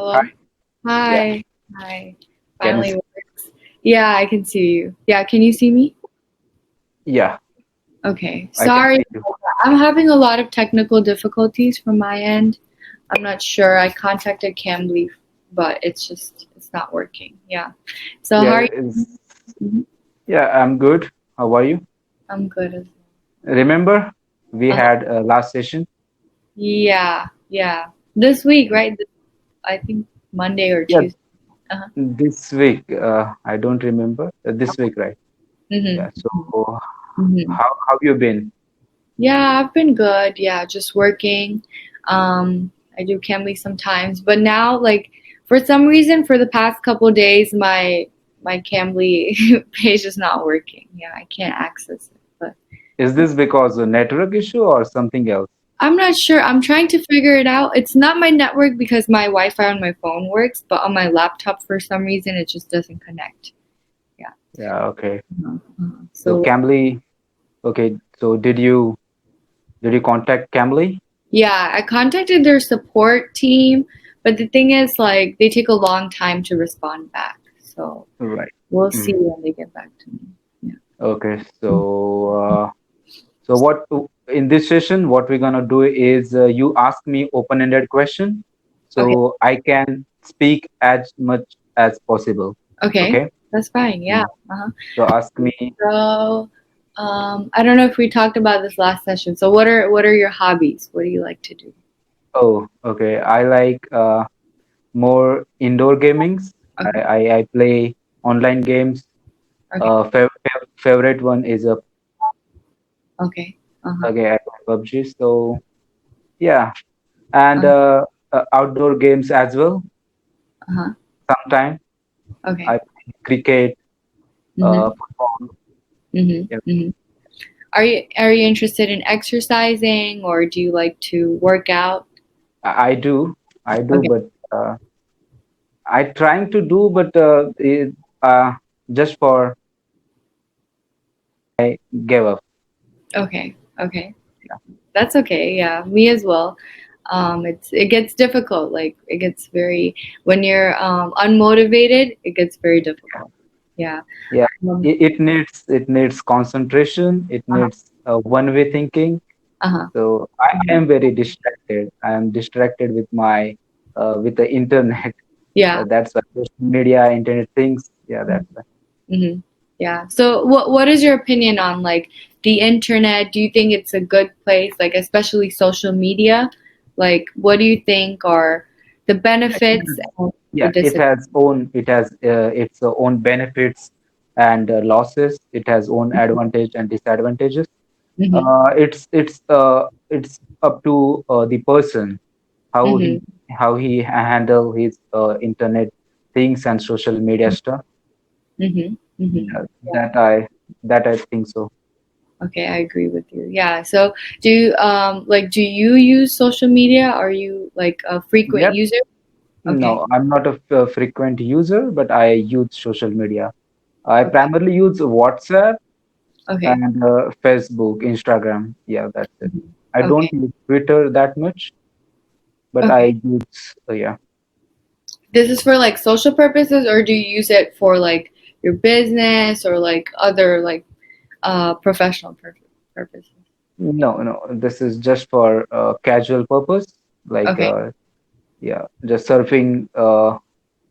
Hello? Hi. Yeah. Hi. Hi. Can you? Finally works. Yeah, I can see you. Yeah, can you see me? Yeah, Okay. I can Sorry. see you. I'm having a lot of technical difficulties from my end. I'm not sure. I contacted Cambly, but it's not working. Yeah. So how Yeah, are you? Mhm. yeah, I'm good. How are you? I'm good as Remember, we well. had last session. Yeah, yeah. This week, right? I think Monday or Yeah, Tuesday. Uh-huh. this week. I don't remember. This week, right? Mm-hmm. Yeah. So, Mm-hmm. how you been? Yeah, I've been good. Yeah, just working. I do Cambly sometimes, but now, like, for some reason, for the past couple days, my Cambly page is not working. Yeah, I can't access it. But Is this because a network issue or something else? I'm not sure. I'm trying to figure it out. It's not my network because my Wi-Fi on my phone works, but on my laptop, for some reason, it just doesn't connect. Yeah. Yeah. Okay. So So Cambly. Okay. So did you contact Cambly? yeah, I contacted their support team, but the thing is, like, they take a long time to respond back. So Right. we'll see Mhm. when they get back to me. Yeah. Okay. So what in this session, what we're gonna do is you ask me open-ended question, Okay. so I can speak as much as possible. Okay. Okay. That's fine. Yeah. Mm. Uh-huh. So ask me. So, I don't know if we talked about this last session. So what are your hobbies? What do you like to do? Oh, okay. I like more indoor gamings. Okay. I play online games. Okay. Favorite one is a Okay. Uh-huh. okay, I play PUBG. So yeah, and Uh-huh. outdoor games as well. Uh-huh. Sometimes Okay. I play cricket, Mm-hmm. football. Yeah. Mm-hmm. Mm-hmm. Are you interested in exercising or do you like to work out? I do, Okay. but I trying to do, but uh, just for gave up. Okay. Okay. Yeah, That's okay. Yeah, me as well. It gets difficult. Like it gets very when you're unmotivated, it gets very difficult. Yeah. yeah. Um, It needs concentration. It uh-huh. needs one-way thinking. Uh-huh. So I am very distracted. I am distracted with my with the internet. Yeah. That's why social media, internet things. Yeah, that's why. Mm-hmm. Yeah. So what is your opinion on like the internet? Do you think it's a good place, like especially social media? Like what do you think are the Yeah, it benefits has, and the yeah, it disadvantages? has own it has its own benefits and losses. It has own advantage and disadvantages. Mm-hmm. It's up to the person how Mm-hmm. he handle his internet things and social media stuff. Mm-hmm. Mm-hmm. Yeah, that I think so. Okay, I agree with you. Yeah. So, do you use social media? Are you like a frequent Yep. user? Okay. No, I'm not a frequent user, but I use social media. I Okay. primarily use WhatsApp Okay. and Facebook, Instagram. Yeah, that's it. Mhm. I don't Okay. use Twitter that much, but Okay. I use yeah. This is for like social purposes, or do you use it for like your business or like other like professional purposes? No, no, this is just for casual purpose, like Okay. yeah, just surfing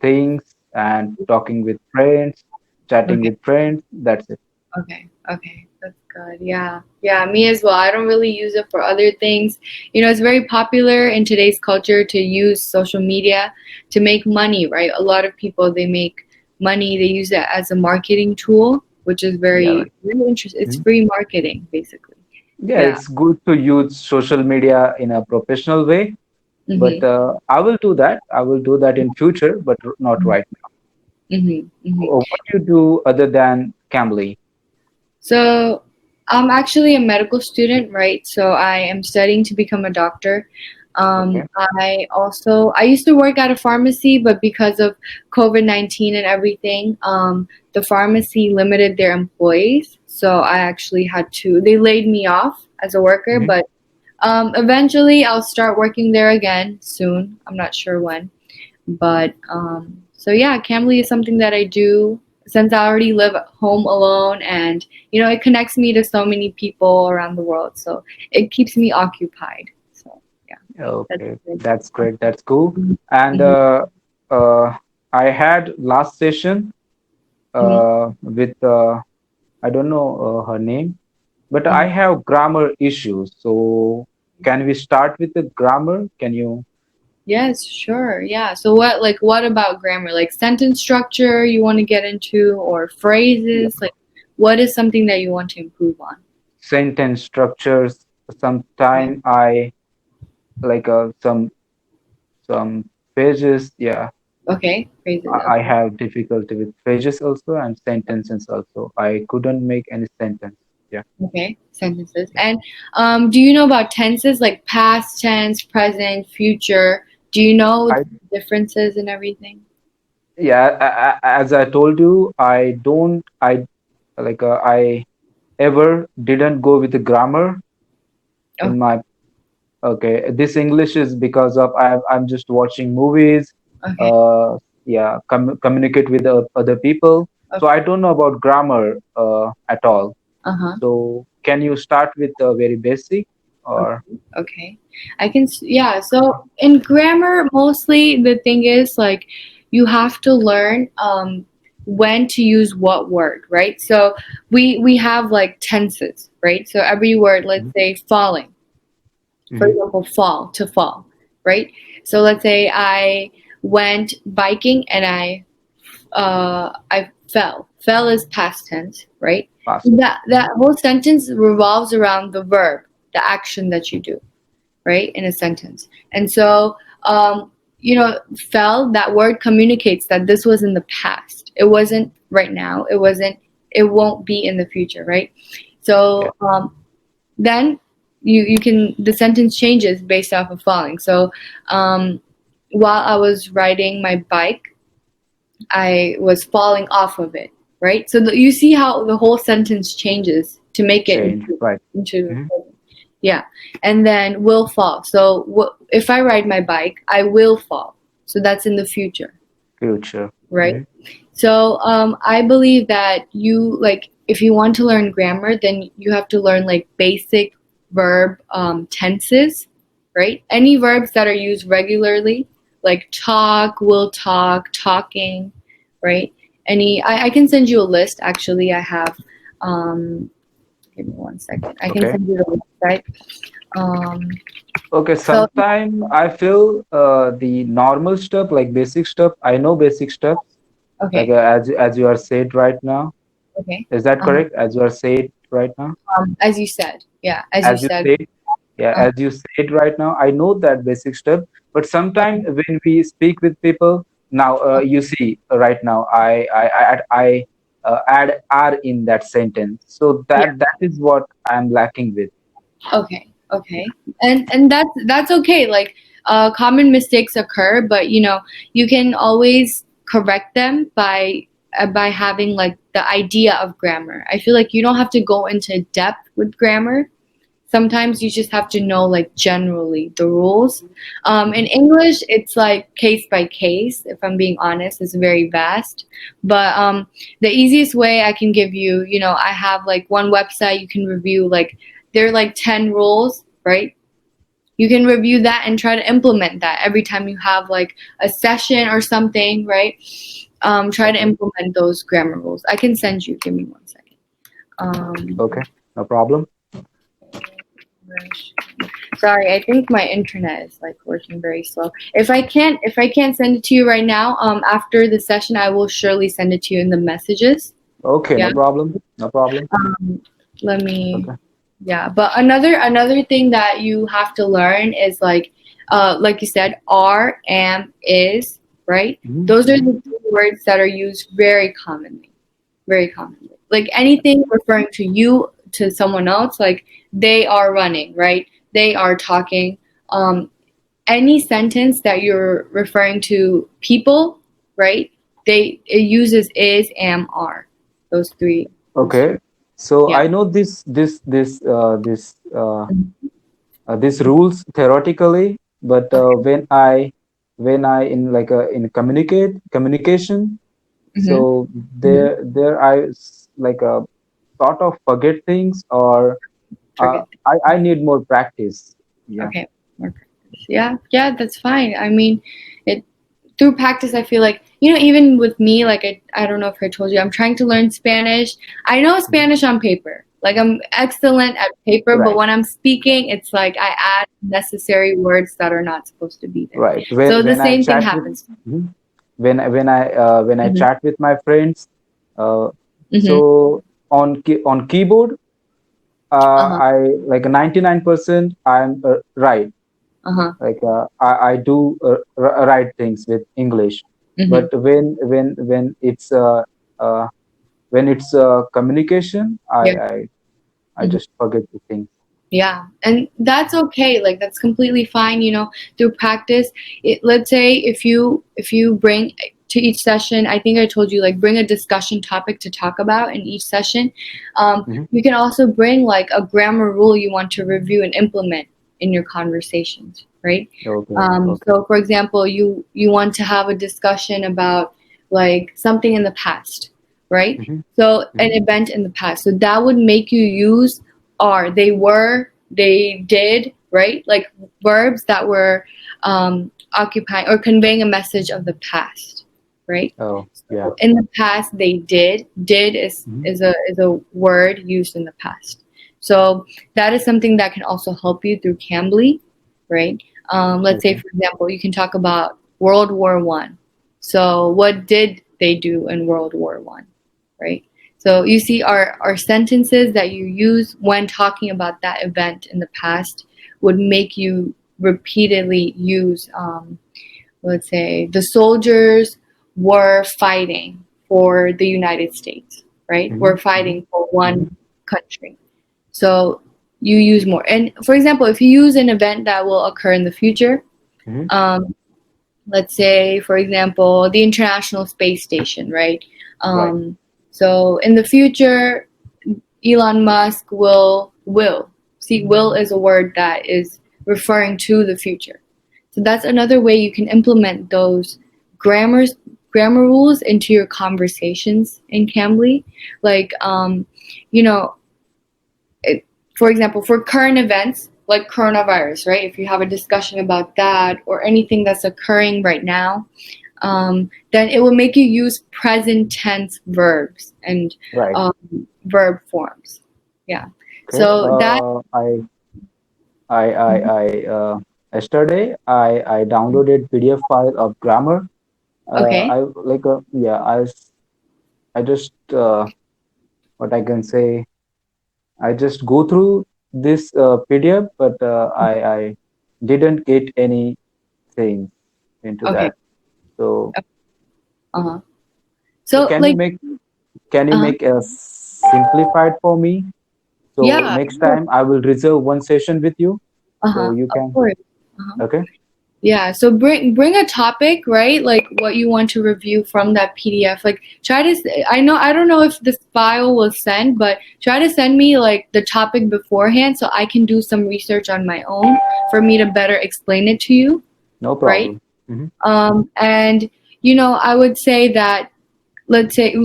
things and talking with friends, chatting Okay. with friends. That's it. Okay, okay, that's good. Yeah, yeah, me as well. I don't really use it for other things. It's very popular in today's culture to use social media to make money, right? A lot of people they make money. They use it as a marketing tool, which is Yeah, very, right. very interesting. It's Mhm. free marketing, basically. Yeah, Yeah. it's good to use social media in a professional way, but Mm-hmm. I will do that. I will do that in future, but not right now. Mm-hmm. Mm-hmm. What do you do other than Cambly? So I'm actually a medical student, right? So I am studying to become a doctor. Okay. I used to work at a pharmacy, but because of COVID-19 and everything, the pharmacy limited their employees. So I actually they laid me off as a worker, Mhm. but eventually I'll start working there again soon. I'm not sure when. But so yeah, cambly is something that I do since I already live at home alone, and it connects me to so many people around the world, so it keeps me occupied. So yeah, that's Okay, good. that's great. That's cool. And Mhm. uh, I had last session Mhm. with I don't know her name, but I Mhm. have grammar issues. So can we start with the grammar? Can you? Yes, sure. Yeah. So what about grammar? Like sentence structure you want to get into, or Yeah. phrases? Like what is something that you want to improve on? Sentence structures. Okay. Sometime I like some pages. Yeah, Okay. Phrases. I Okay. have difficulty with pages also and sentences also. I couldn't make any sentence. Yeah. Okay. Sentences. And do you know about tenses like past tense, present, future? Do you know I the differences and everything? yeah. As I told you, I don't. I ever didn't go with the grammar Oh, in my. Okay, this English is because of I'm just watching movies. okay. Uh, yeah, communicate with the other people. So Okay. I don't know about grammar at all. Uh-huh. So can you start with very basic or Okay. Okay. Yeah. So in grammar, mostly the thing is like you have to learn when to use what word, right? So we have like tenses, right? So every word, let's Mhm, say falling, for mhm, example, fall, to fall, right? So let's say I went biking and I fell. Fell is past tense, right? fast? That Mhm, whole sentence revolves around the verb, the action that you do, right, in a sentence. And so, fell, that word communicates that this was in the past. It wasn't right now. It wasn't, it won't be in the future, right? yeah, So, then you can, the sentence changes based off of falling. So, um, while I was riding my bike, I was falling off of it, right? So you see how the whole sentence changes to make it change, right? into Mhm, yeah, and then will fall. So if I ride my bike, I will fall. So that's in the future, future. right? Mhm, So I believe that if you want to learn grammar, then you have to learn like basic verb tenses, right? Any verbs that are used regularly, like talk, will talk, talking, right? I can send you a list. Actually, I have. Um, Give me one second. I can okay. send you the website. Um, Okay, so sometime I feel the normal stuff, like basic stuff. I know basic stuff, like okay, as you are said right now. okay. Is that Um, correct? As you are said right now, as you said, yeah, as you as you said. said, yeah, Uh, as you said right now. I know that basic stuff, but sometimes okay. when we speak with people, now you see right now, I add are in that sentence, so Yeah. that is what I'm lacking with. Okay. Okay. And that's okay. Like common mistakes occur, but you can always correct them by having like the idea of grammar. I feel like you don't have to go into depth with grammar. Sometimes you just have to know like generally the rules. In Mhm. English, it's like case by case. If I'm being honest, it's very vast. But the easiest way I can give you, I have like one website you can review. Like there are like 10 rules, right? You can review that and try to implement that every time you have like a session or something, right? Try to Okay, implement those grammar rules. I can send you. Give me one second. Um, okay, no problem. Sorry, I think my internet is like working very slow. If I can't send it to you right now, after the session, I will surely send it to you in the messages. Okay, Yeah. no problem, no problem. Um, Let me. Okay. Yeah, but another thing that you have to learn is like you said, are, am, is, right? Mhm, Those are mhm. the three words that are used very commonly, very commonly. Like anything referring to you to someone else, like they are running, right? They are talking. Um, any sentence that you're referring to people, right? It uses is, am, are. Those three. Those Okay, three. so Yeah. I know this rules theoretically, but Okay. when I when I in like a in communication, Mm-hmm. so there like a sort of forget things, or Forget. I need more practice. Yeah. Okay. More practice. Yeah. Yeah. That's fine. I mean, it through practice. I feel like even with me, like I don't know if I told you, I'm trying to learn Spanish. I know Mhm. Spanish on paper. Like I'm excellent at paper, but Right. when I'm speaking, it's like I add necessary words that are not supposed to be there. Right. So the When I same thing chat with happens. Mhm. When I Mm-hmm. chat with my friends, uh, Mm-hmm. so on keyboard, Uh-huh. I like 99% I'm right. Uh-huh. Like I do write things with English, Mm-hmm. but uh, when it's communication, Yeah. I just forget the things. Yeah, and that's okay. Like that's completely fine, through practice. Let's say if you bring to each session, I think I told you like bring a discussion topic to talk about in each session. Hmm. You can also bring like a grammar rule you want to review and implement in your conversations, right? Okay, okay. So for example, you want to have a discussion about like something in the past, right? Hmm. So an Hmm. event in the past. So that would make you use are, they were, they did, right? Like verbs that were occupying or conveying a message of the past, right? Oh, yeah. So in the past, they did. Did is Hmm. is a is a word used in the past. So that is something that can also help you through Cambly, right? Let's say, Okay. for example, you can talk about World War I. So what did they do in World War I, right? So you see, our sentences that you use when talking about that event in the past would make you repeatedly use, let's say, the soldiers were fighting for the United States, right? Hmm. We're Hmm. fighting for Hmm. one country. So you use more. And for example, if you use an event that will occur in the future, Hmm. um, let's say, for example, the International Space Station, right? Right. Um, so in the future, Elon Musk will see, will is a word that is referring to the future. So that's another way you can implement those grammars grammar rules into your conversations in Cambly. Like you know, it, for example, for current events like coronavirus, right? If you have a discussion about that or anything that's occurring right now, then it will make you use present tense verbs and Right. verb forms. Yeah. Okay. So that. I yesterday I downloaded PDF file of grammar. Okay. I like yeah I just what I can say, I just go through this PDF, but I didn't get anything into Okay. that. So Uh-huh. so So like. can you Uh-huh. make a simplified for me? So Yeah, next of course. time I will reserve one session with you, so Uh-huh. you Of can. course. Uh-huh. Okay. Yeah, so bring a topic, right? Like what you want to review from that PDF. Like try to I don't know if this file will send, but try to send me like the topic beforehand so I can do some research on my own for me to better explain it to you, No right? problem. Hmm. And I would say that, let's say,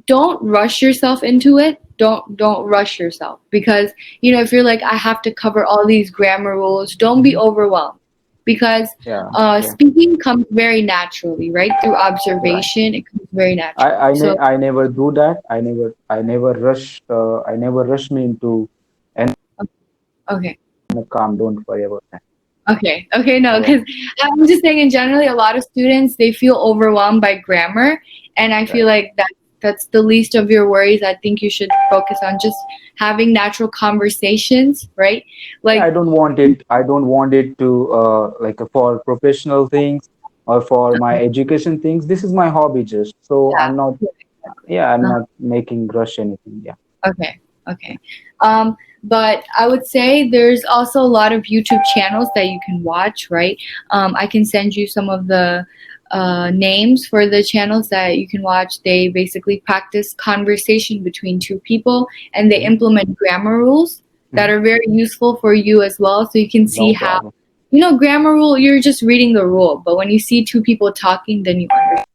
don't rush yourself into it. Don't rush yourself, because if you're like, I have to cover all these grammar rules, don't be Hmm. overwhelmed, because Yeah. Yeah. speaking comes very naturally, right? Through Right. observation, it comes very naturally. So I never do that. I never rush me into any okay. calm. Don't worry about that. Okay, no, Yeah. because I'm just saying, in generally, a lot of students, they feel overwhelmed by grammar, and I feel Right. like that's the least of your worries. I think you should focus on just having natural conversations, right? Yeah, Like, I don't want it to like for professional things or for my education things. This is my hobby just. So I'm not, yeah, exactly. yeah, I'm not making rush anything. Yeah. Okay, okay. But I would say there's also a lot of YouTube channels that you can watch, right? I can send you some of the names for the channels that you can watch. They basically practice conversation between two people, and they Hmm. implement grammar rules that Hmm. are very useful for you as well. So you can see No how problem. You know, grammar rule, you're just reading the rule, but when you see two people talking, then you understand.